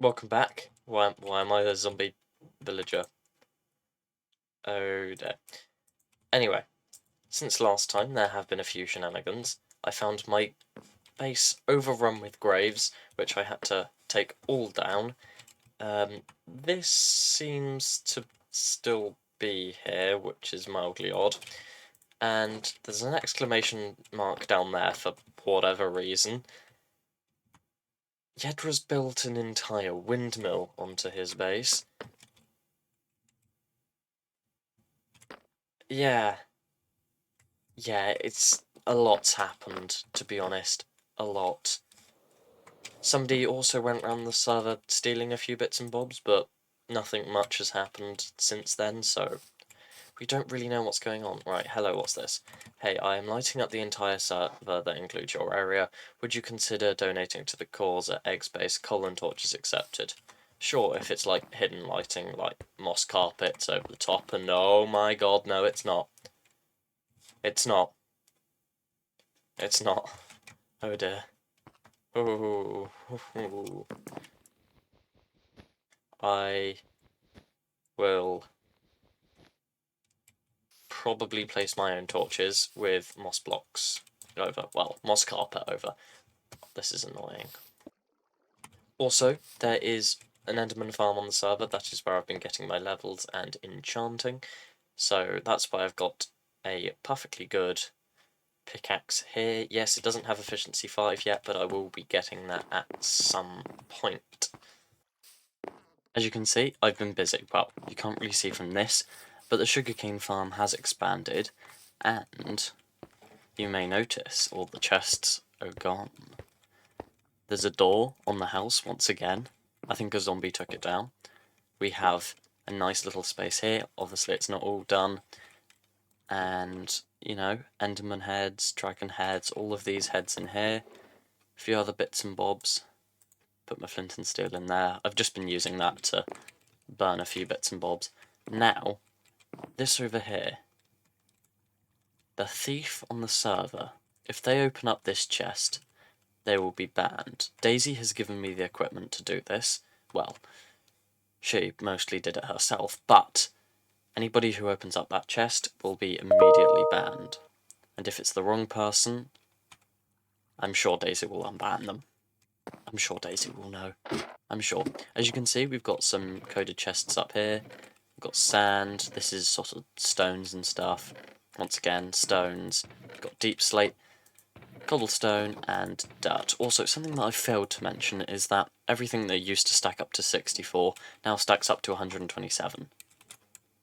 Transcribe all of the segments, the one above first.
Welcome back. Why am I a zombie villager? Oh dear. Anyway, since last time there have been a few shenanigans. I found my base overrun with graves, which I had to take all down. This seems to still be here, which is mildly odd. And there's an exclamation mark down there for whatever reason. Yedra's built an entire windmill onto his base. Yeah, it's a lot's happened, to be honest. A lot. Somebody also went around the server stealing a few bits and bobs, but nothing much has happened since then, so we don't really know what's going on. Right, hello, what's this? Hey, I am lighting up the entire server that includes your area. Would you consider donating to the cause at Eggspace? Colon torches accepted. Sure, if it's like hidden lighting, like moss carpets over the top, and oh my god, no, it's not. It's not. It's not. Oh dear. Ooh. I will probably place my own torches with moss blocks over. Well, moss carpet over. This is annoying. Also, there is an Enderman farm on the server. That is where I've been getting my levels and enchanting. So that's why I've got a perfectly good pickaxe here. Yes, it doesn't have efficiency 5 yet, but I will be getting that at some point. As you can see, I've been busy. Well, you can't really see from this, but the sugarcane farm has expanded, and you may notice all the chests are gone. There's a door on the house once again. I think a zombie took it down. We have a nice little space here. Obviously, it's not all done. And, you know, Enderman heads, dragon heads, all of these heads in here. A few other bits and bobs. Put my flint and steel in there. I've just been using that to burn a few bits and bobs. Now, this over here. The thief on the server. If they open up this chest, they will be banned. Daisy has given me the equipment to do this. Well, she mostly did it herself, but anybody who opens up that chest will be immediately banned. And if it's the wrong person, I'm sure Daisy will unban them. I'm sure Daisy will know. I'm sure. As you can see, we've got some coded chests up here. We've got sand. This is sort of stones and stuff. Once again, stones. We've got deep slate, cobblestone, and dirt. Also, something that I failed to mention is that everything that used to stack up to 64 now stacks up to 127.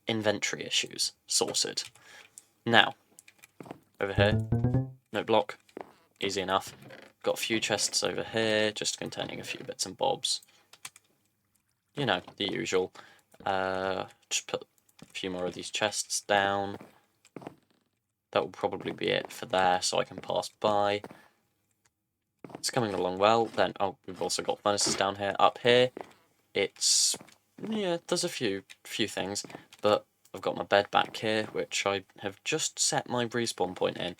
Inventory issues. Sorted. Now, over here, no block. Easy enough. Got a few chests over here, just containing a few bits and bobs. You know, the usual. Just put a few more of these chests down. That will probably be it for there, so I can pass by. It's coming along well. Then, oh, we've also got furnaces down here. Up here, it's, yeah, there's a few things, but I've got my bed back here, which I have just set my respawn point in.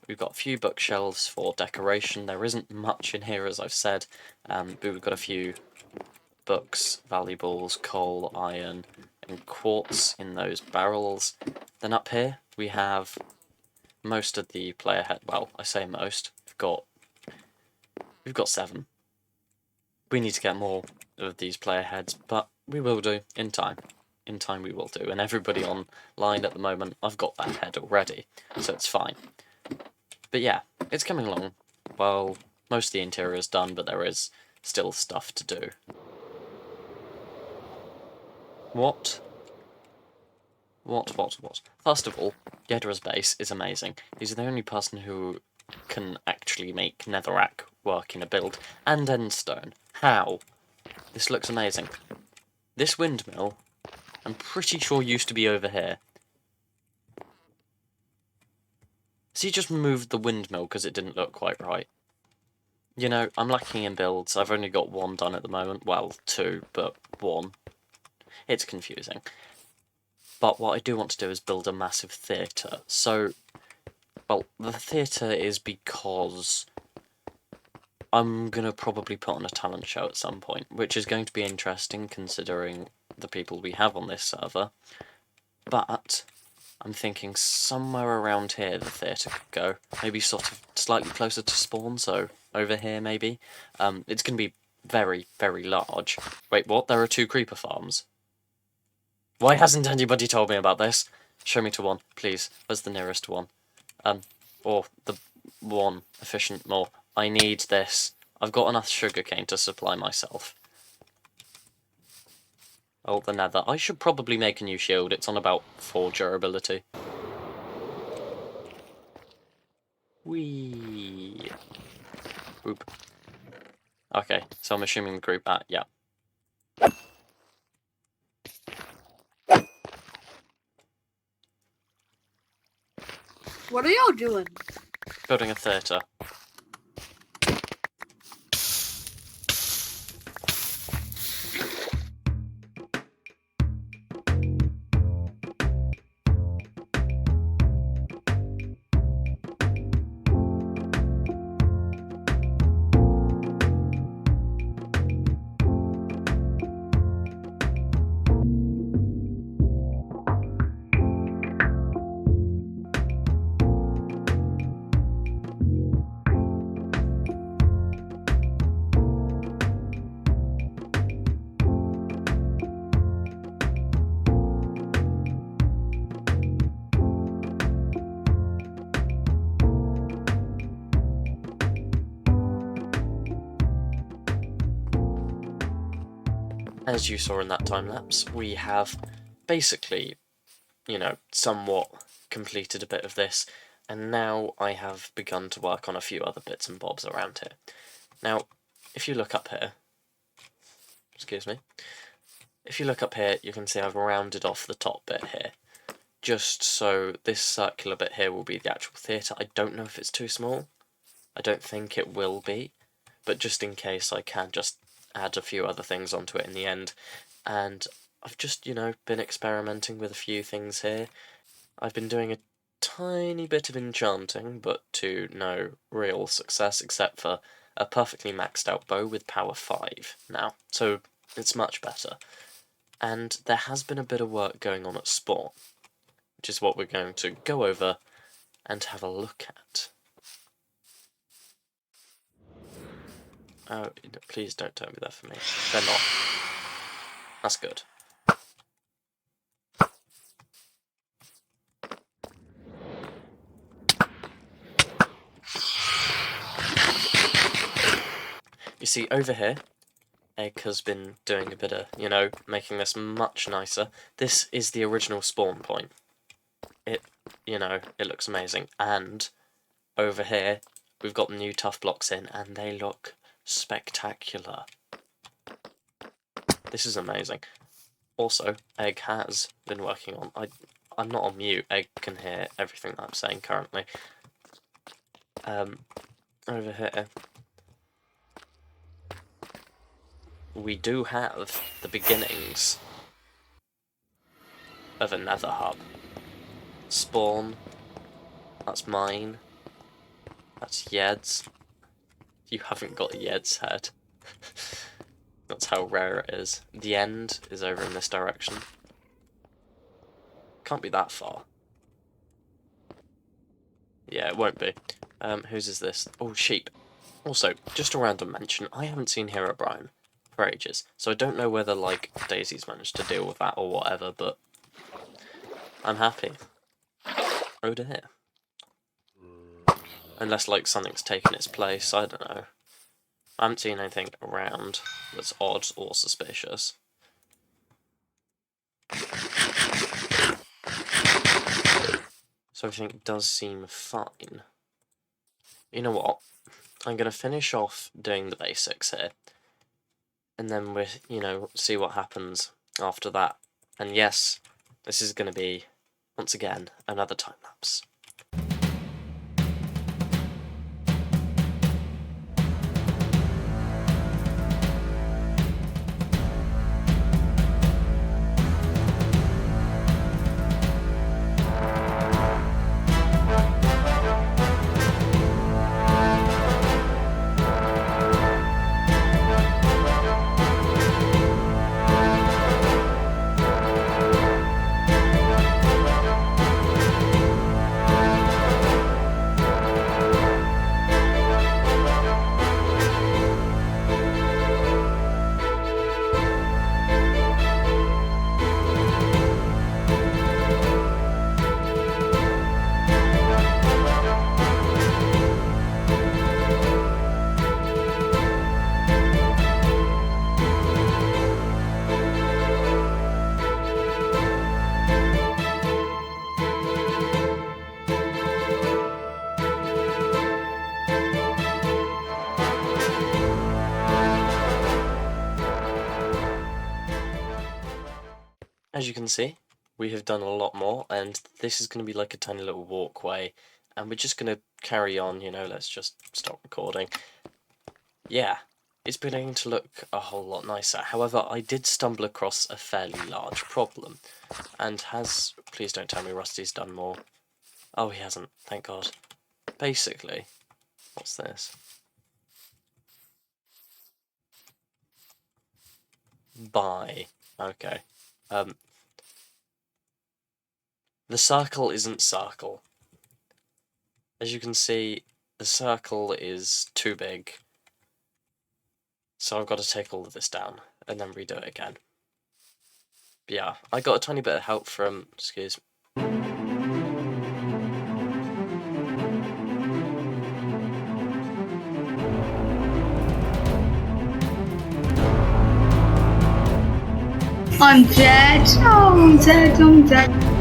We've got a few bookshelves for decoration. There isn't much in here, as I've said, but we've got a few books, valuables, coal, iron, and quartz in those barrels. Then up here, we have most of the player head. Well, I say most. We've got 7. We need to get more of these player heads, but we will do in time. In time we will do. And everybody online at the moment, I've got that head already, so it's fine. But yeah, it's coming along. Well, most of the interior is done, but there is still stuff to do. What? First of all, Yedra's base is amazing. He's the only person who can actually make netherrack work in a build, and endstone. How? This looks amazing. This windmill, I'm pretty sure used to be over here. So he just moved the windmill because it didn't look quite right. You know, I'm lacking in builds. I've only got 1 done at the moment. Well, 2, but 1. It's confusing. But what I do want to do is build a massive theatre. So, well, the theatre is because I'm going to probably put on a talent show at some point, which is going to be interesting considering the people we have on this server. But I'm thinking somewhere around here the theatre could go. Maybe sort of slightly closer to spawn, so over here maybe. It's going to be very, very large. Wait, what? There are 2 creeper farms? Why hasn't anybody told me about this? Show me to one, please. Where's the nearest one? Or the one efficient more. I need this. I've got enough sugarcane to supply myself. Oh, the nether. I should probably make a new shield. It's on about 4 durability. Whee! Oop. Okay, so I'm assuming the group... yeah. What are y'all doing? Building a theatre. As you saw in that time lapse, we have basically, somewhat completed a bit of this, and now I have begun to work on a few other bits and bobs around here. Now, if you look up here, excuse me, if you look up here, you can see I've rounded off the top bit here, just so this circular bit here will be the actual theatre. I don't know if it's too small. I don't think it will be, but just in case I can just add a few other things onto it in the end. And I've just, been experimenting with a few things here. I've been doing a tiny bit of enchanting, but to no real success, except for a perfectly maxed out bow with power 5 now, so it's much better. And there has been a bit of work going on at spawn, which is what we're going to go over and have a look at. Oh, please don't turn me there for me. They're not. That's good. You see, over here, Egg has been doing a bit of, making this much nicer. This is the original spawn point. It looks amazing. And over here, we've got the new tough blocks in, and they look spectacular. This is amazing. Also, Egg has been working on... I'm not on mute. Egg can hear everything that I'm saying currently. Over here, we do have the beginnings of a nether hub. Spawn. That's mine. That's Yed's. You haven't got Yed's head. That's how rare it is. The end is over in this direction. Can't be that far. Yeah, it won't be. Whose is this? Oh, sheep. Also, just a random mention, I haven't seen Herobrine for ages, so I don't know whether, Daisy's managed to deal with that or whatever, but I'm happy. Oh dear. Unless, something's taken its place, I don't know. I haven't seen anything around that's odd or suspicious. So everything does seem fine. You know what? I'm going to finish off doing the basics here. And then we'll, see what happens after that. And yes, this is going to be, once again, another time lapse. as you can see, we have done a lot more, and this is going to be like a tiny little walkway, and we're just going to carry on, you know, let's just stop recording. Yeah, it's beginning to look a whole lot nicer. However, I did stumble across a fairly large problem, and please don't tell me Rusty's done more. Oh, he hasn't, thank God. Basically, what's this? Bye. Okay. The circle isn't circle. As you can see, the circle is too big. So I've got to take all of this down and then redo it again. But yeah, I got a tiny bit of help from, excuse me. I'm dead. Oh, I'm dead. I'm dead.